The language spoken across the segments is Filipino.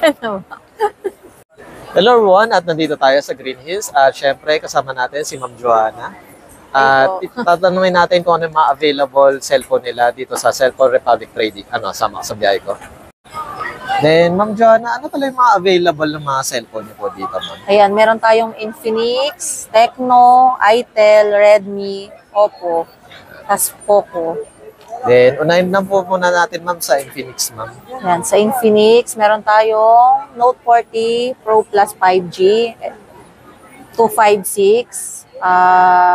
Ano ba? Hello everyone, at nandito tayo sa Green Hills at syempre kasama natin si Ma'am Joanna. At tatanungin natin kung ano yung mga available cellphone nila dito sa Cellphone Republic Trading, sa biyahe ko. Then, Ma'am Joanna, ano pala yung mga available ng mga cellphone niyo po dito, ma'am? Ayan, meron tayong Infinix, Tecno, Itel, Redmi, Oppo, tas Poco. Then, unahin lang po muna natin, ma'am, sa Infinix, ma'am. Ayan, sa Infinix, meron tayong Note 40 Pro Plus 5G, 256.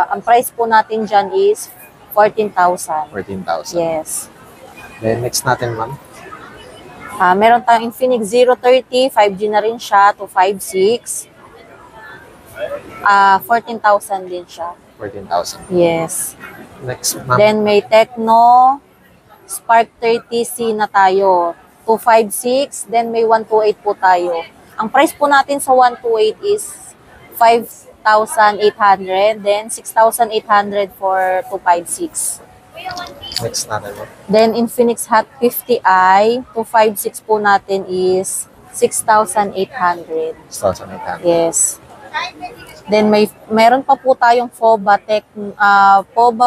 Ang price po natin dyan is 14,000. 14,000. Yes. Then, next natin, ma'am. Meron tayong Infinix 030, 5G na rin siya, 256. 14,000 din siya. 14,000. Yes. Next, ma'am. Then may Tecno Spark 30C na tayo, 256. Then may 128 po tayo. Ang price po natin sa 128 is 5,800. Then 6,800 for 256. Next natin, ma'am. Then Infinix Hot 50i, 256 po natin is 6,800. 6,800. Yes. Then meron pa po tayong FOBA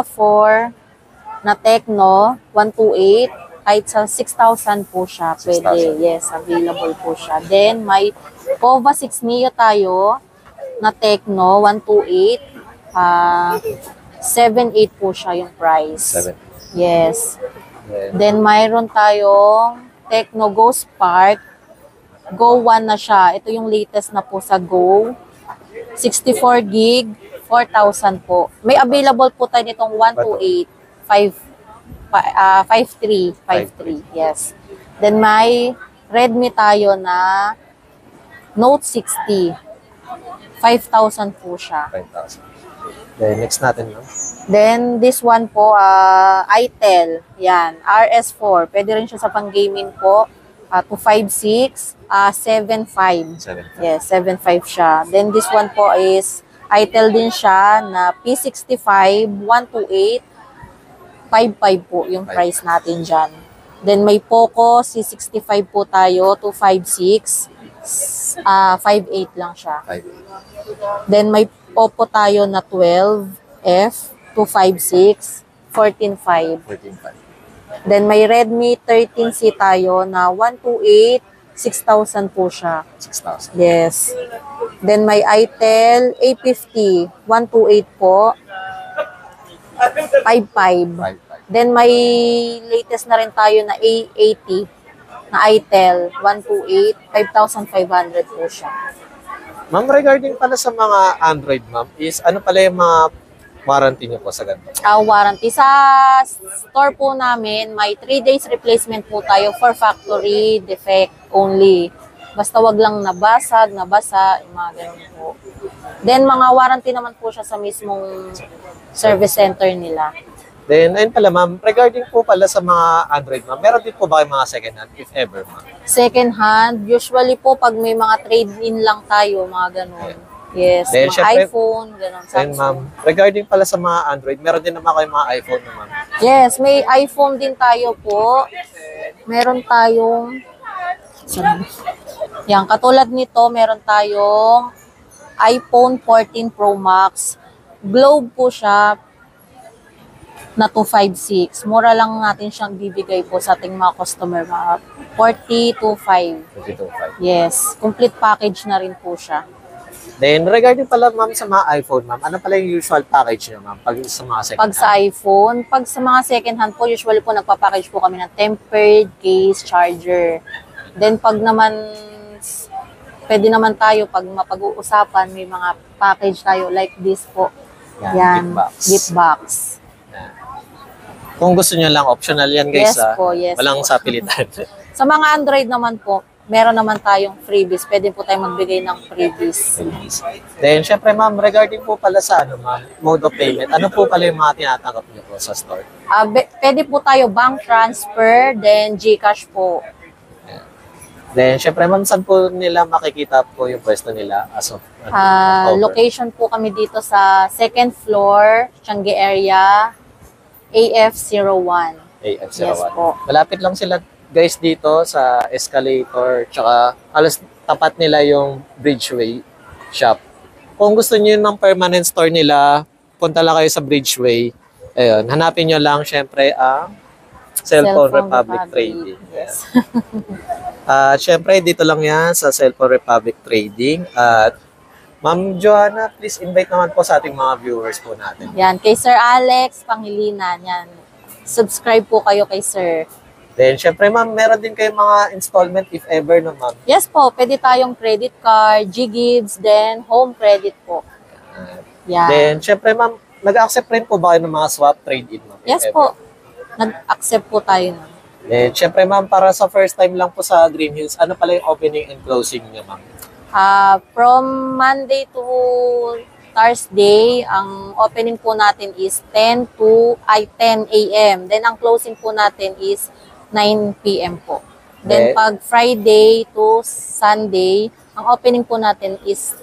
4 na Tecno 128, kahit sa 6,000 po siya pwede. 6,000. Yes, available po siya. Then may FOBA 6 Neo tayo na Tecno 128, 7,800 po siya yung price. 7. Yes. Then mayroon tayong Tecno Go Spark Go 1 na siya. Ito yung latest na po sa Go. 64 gig, 4,000 po. May available po tayo nitong 128, 53. Yes. Then may Redmi tayo na Note 60. 5,000 po siya. 5,000. Then, next natin, ma'am. Then, this one po, Itel. Yan, RS4. Pwede rin siya sa pang-gaming po. 256, 7.5. 7. Yes, 7.5 siya. Then, this one po is Itel din siya na P65, 128, 5.5 po yung price natin dyan. Then, may Poco C65 po tayo, 256, 5.8 lang siya. 5. Then, may Oppo tayo na 12F, 256, 14.5. 14,500. Then, may Redmi 13C tayo na 128, 6,000 po siya. 6,000. Yes. Then, may Itel A50, 128 po, 5.5. 5,500. Then, may latest na rin tayo na A80 na Itel, 128, 5,500 po siya. Ma'am, regarding pala sa mga Android, ma'am, is ano pala yung mga warranty niyo po sa ganito? Warranty. Sa store po namin, may 3 days replacement po tayo for factory defect only. Basta wag lang nabasag, nabasa, yung mga ganun po. Then, mga warranty naman po siya sa mismong service center nila. Then, ayun pala, ma'am, regarding po pala sa mga Android, ma'am, meron din po ba kayong mga second hand, if ever, ma'am? Second hand, usually po pag may mga trade-in lang tayo, mga ganun. Yes, Then, mga syempre, iPhone, ganun, Then, ma'am, Samsung. regarding pala sa mga Android, meron din naman kayong mga iPhone, ma'am. Yes, may iPhone din tayo po. Meron tayong, yan, katulad nito, meron tayong iPhone 14 Pro Max. Globe po siya na 256. Mura lang natin siyang bibigay po sa ating mga customer. 40,250. 22,500. Yes, complete package na rin po siya. Then, regarding pala, ma'am, sa mga iPhone, ma'am, ano pala yung usual package niyo, ma'am, pag sa mga second Pag sa iPhone, pag sa mga second hand po, usually po nagpa-package po kami ng tempered case, charger. Then pag naman, pwede naman tayo pag mapag-uusapan, may mga package tayo like this po. Yan, gift box. Gift box. Kung gusto niyo lang, optional yan, guys. Yes po, yes Walang po. sapilitan. Sa mga Android naman po, meron naman tayong freebies. Pwede po tayo magbigay ng freebies. Then, syempre, ma'am, regarding po pala sa ma'am, mode of payment, ano po pala yung mga tinatanggap niyo po sa store? Pwede po tayo bank transfer, then GCash po. Then, syempre, ma'am, saan po nila makikita po yung pwesto nila as of October? Location po kami dito sa second floor, Changi area, AF01. AF01. Yes po. Malapit lang sila guys dito sa escalator, tsaka alas tapat nila yung Bridgeway shop. Kung gusto niyo ng permanent store nila, punta lang kayo sa Bridgeway. Ayun, hanapin nyo lang syempre ang Cellphone Republic Trading. Yes. At syempre, dito lang yan sa Cellphone Republic Trading. At Ma'am Joanna, please invite naman po sa ating mga viewers po natin. Yan, kay Sir Alex Pangilinan. Yan. Subscribe po kayo kay Sir. Then, syempre ma'am, meron din kayong mga installment if ever no ma'am. Yes po, pwede tayong credit card, G-Gives, then home credit po. Yan. Then, syempre ma'am, nag-accept rin po ba kayo ng mga swap trade-in ma'am? if Yes ever? po. Nag-accept po tayo nun. Then, syempre ma'am, para sa first time lang po sa Green Hills, ano pala yung opening and closing niya ma'am? From Monday to Thursday, ang opening po natin is 10 a.m. Then ang closing po natin is 9 p.m. po. Then Okay. pag Friday to Sunday, ang opening po natin is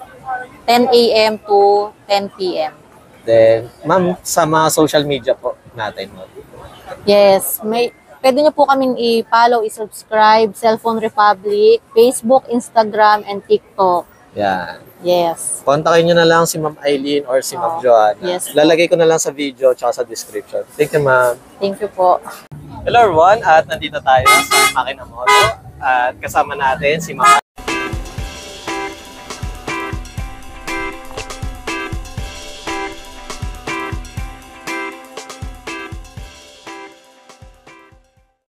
10 a.m. to 10 p.m. Then, ma'am, sa mga social media po natin ma'am. Yes, pwede nyo po kaming i-follow, i-subscribe, Cellphone Republic, Facebook, Instagram, and TikTok. Yan. Yes. Kontakin nyo na lang si Ma'am Eileen or si Ma'am Joanna. Yes. Lalagay ko na lang sa video at sa description. Thank you, ma'am. Thank you po. Hello everyone, at nandito tayo sa Makina Moto at kasama natin si Ma'am